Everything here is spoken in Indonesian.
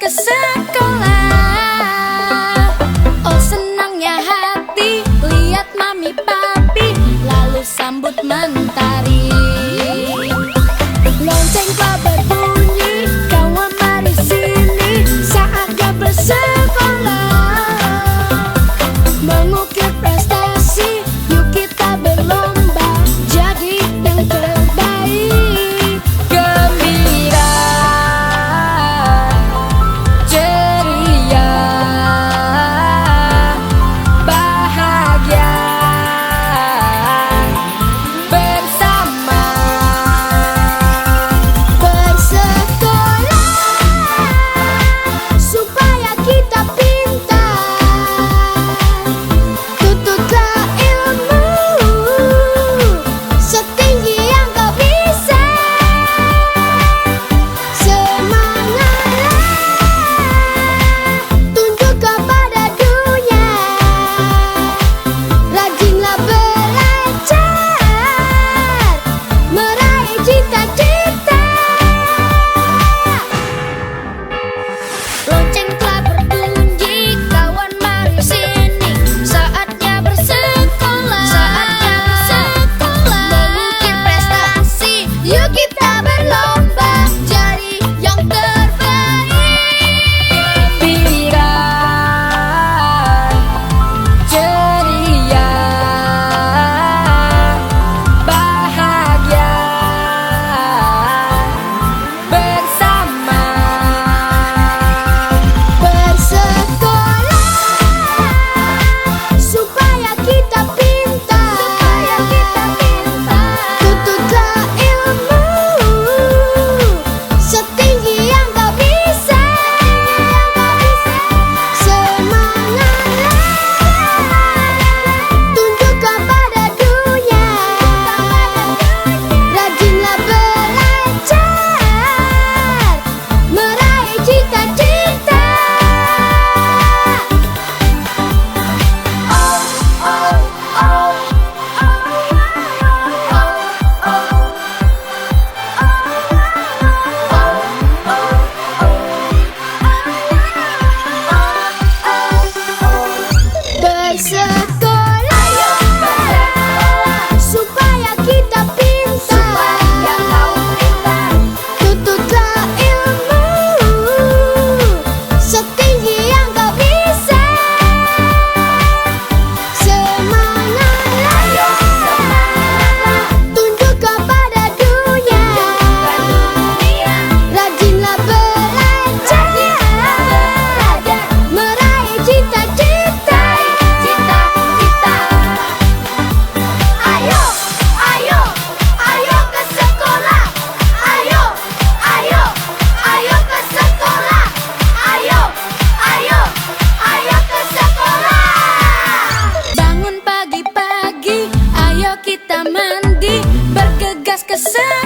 ke sekolah. Oh senangnya hati lihat mami papi, lalu sambut mentari. Lonceng telah berbunyi, kawan mari sini, saatnya bersekolah. Mengukir prestasi, yuk kita berlomba jadi yang terbaik. Gembira, ceria, bahagia bersama bersekolah, supaya kita pintar. Tuntutlah ilmu setinggi yang kau bisa. Semangatlah, tunjuk kepada dunia. Rajinlah belajar, meraih cita-cita. Lonceng telah berbunyi, kawan mari sini, saatnya bersekolah. Mengukir prestasi, yuk kita berlomba jadi yang terbaik. Gembira, ceria, bahagia bersama bersekolah, supaya kita pintar. Tuntutlah ilmu setinggi yang kau bisa. Semangatlah, tunjuk kepada dunia. Rajinlah belajar, meraih cita-cita. Bersekolah, supaya kita pintar. Tuntutlah ilmu setinggi yang kau bisa. Semangatlah, tunjuk kepada dunia. Rajinlah belajar, meraih cita-cita. Ayo, ayo, ayo ke sekolah. Ayo, ayo, ayo ke sekolah. Ayo, ayo, ayo ke sekolah. Bangun pagi-pagi, ayo kita mandi, bergegas ke sekolah.